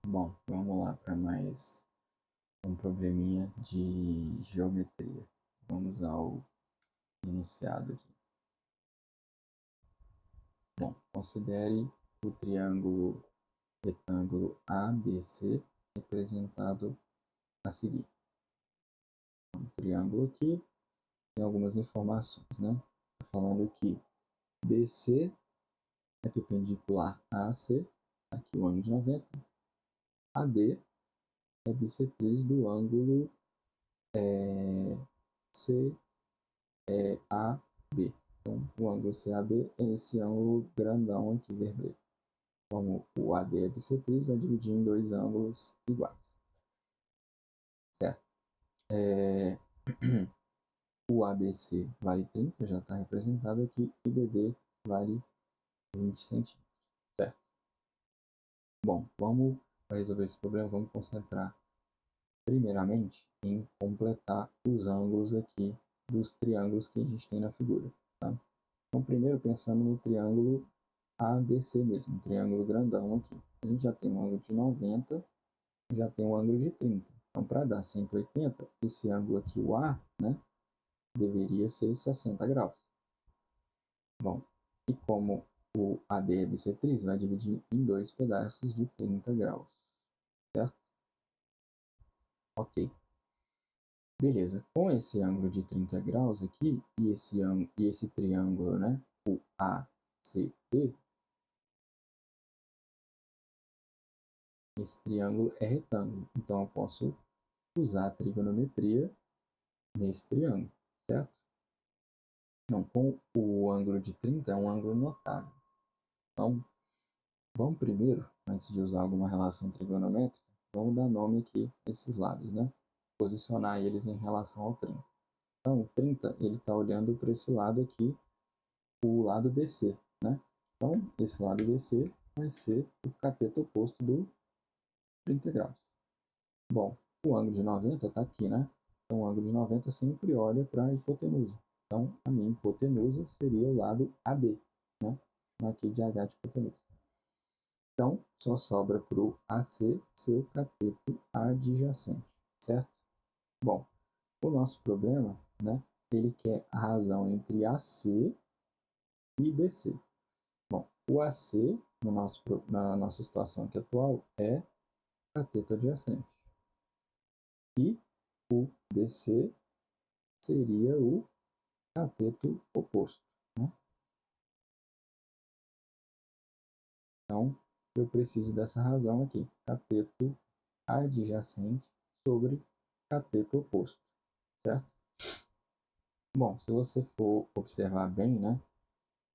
Bom, vamos lá para mais um probleminha de geometria. Vamos ao iniciado aqui. Bom, considere o triângulo retângulo ABC representado a seguir. Um triângulo aqui tem algumas informações, né? Falando que BC é perpendicular a AC, aqui o ângulo de 90. AD é bissetriz do ângulo CAB. Então, o ângulo CAB é esse ângulo grandão aqui vermelho. Como o AD é bissetriz, vai dividir em dois ângulos iguais. Certo? O ABC vale 30, já está representado aqui, e o BD vale 20 centímetros. Certo? Bom, para resolver esse problema, vamos concentrar primeiramente em completar os ângulos aqui dos triângulos que a gente tem na figura. Tá? Então, primeiro pensando no triângulo ABC mesmo, um triângulo grandão aqui. A gente já tem um ângulo de 90, já tem um ângulo de 30. Então, para dar 180, esse ângulo aqui, o A, né, deveria ser 60 graus. Bom, e como o AD é bissetriz, vai dividir em dois pedaços de 30 graus. Certo? Ok. Beleza. Com esse ângulo de 30 graus aqui, e esse triângulo, né, o ACD, esse triângulo é retângulo. Então, eu posso usar a trigonometria nesse triângulo, certo? Então, com o ângulo de 30 é um ângulo notável. Então, vamos primeiro, antes de usar alguma relação trigonométrica, vamos dar nome aqui a esses lados, né? Posicionar eles em relação ao 30. Então, o 30, ele está olhando para esse lado aqui, o lado DC, né? Então, esse lado DC vai ser o cateto oposto do 30 graus. Bom, o ângulo de 90 está aqui, né? Então, o ângulo de 90 sempre olha para a hipotenusa. Então, a minha hipotenusa seria o lado AB, né? Aqui de H de hipotenusa. Então, só sobra para o AC ser o cateto adjacente, certo? Bom, o nosso problema, né? Ele quer a razão entre AC e DC. Bom, o AC, na nossa situação aqui atual, é cateto adjacente. E o DC seria o cateto oposto. Né? Então, eu preciso dessa razão aqui, cateto adjacente sobre cateto oposto, certo? Bom, se você for observar bem, né,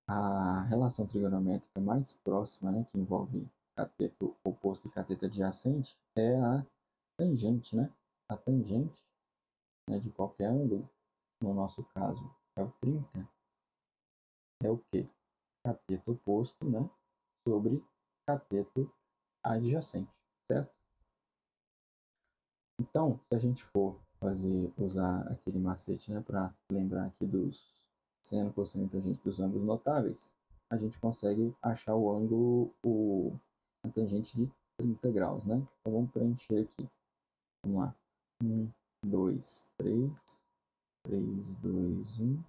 a relação trigonométrica mais próxima, né, que envolve cateto oposto e cateto adjacente, é a tangente, né? A tangente, né, de qualquer ângulo, no nosso caso é o 30, é o quê? Cateto oposto, né, sobre cateto adjacente, certo? Então, se a gente for usar aquele macete, né, para lembrar aqui dos seno, cosseno e tangente dos ângulos notáveis, a gente consegue achar o ângulo, a tangente de 30 graus, né? Então, vamos preencher aqui. Vamos lá. 1, 2, 3, 3, 2, 1.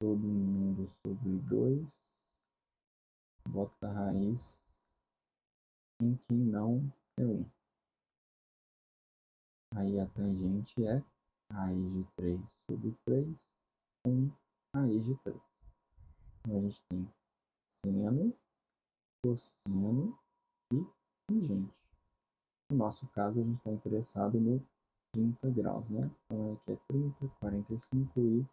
Todo mundo sobre 2. Bota a raiz em que não é 1. Aí a tangente é raiz de 3 sobre 3, 1 raiz de 3. Então a gente tem seno, cosseno e tangente. No nosso caso, a gente está interessado no 30 graus, né? Então aqui é 30, 45 e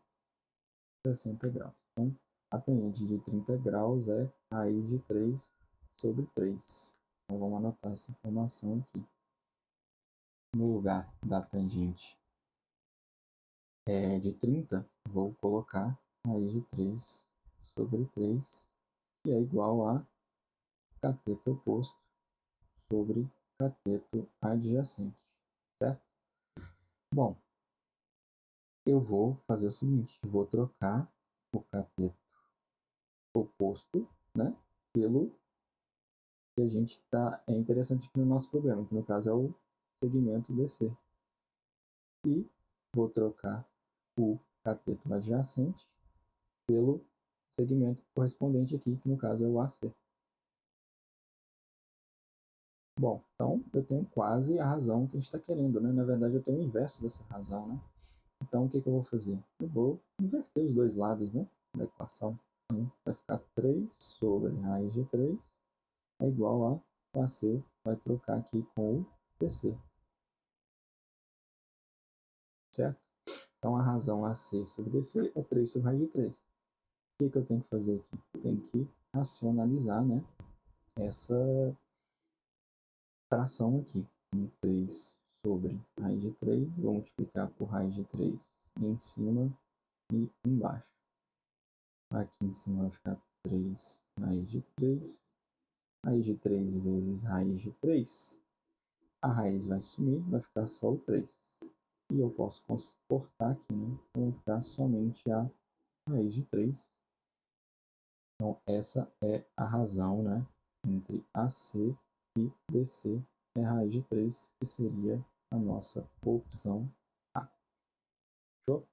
60 graus. Então a tangente de 30 graus é raiz de 3 sobre 3. Então vamos anotar essa informação aqui. No lugar da tangente de 30, vou colocar raiz de 3 sobre 3, que é igual a cateto oposto sobre cateto adjacente, certo? Bom, eu vou fazer o seguinte, vou trocar o cateto oposto, né, pelo E a gente é interessante aqui no nosso problema, que no caso é o segmento BC. E vou trocar o cateto adjacente pelo segmento correspondente aqui, que no caso é o AC. Bom, então eu tenho quase a razão que a gente está querendo, né? Na verdade, eu tenho o inverso dessa razão, né? Então, o que eu vou fazer? Eu vou inverter os dois lados, né, da equação. Então, vai ficar 3 sobre raiz de 3 é igual a o AC vai trocar aqui com o BC, certo? Então, a razão AC sobre DC é 3 sobre raiz de 3. O que eu tenho que fazer aqui? Eu tenho que racionalizar, né, essa fração aqui. 3 sobre raiz de 3, vou multiplicar por raiz de 3 em cima e embaixo. Aqui em cima vai ficar 3 raiz de 3. Raiz de 3 vezes raiz de 3. A raiz vai sumir, vai ficar só o 3. E eu posso cortar aqui, né? Então vai ficar somente a raiz de 3. Então essa é a razão, né, entre AC e DC, é a raiz de 3, que seria a nossa opção A. Show?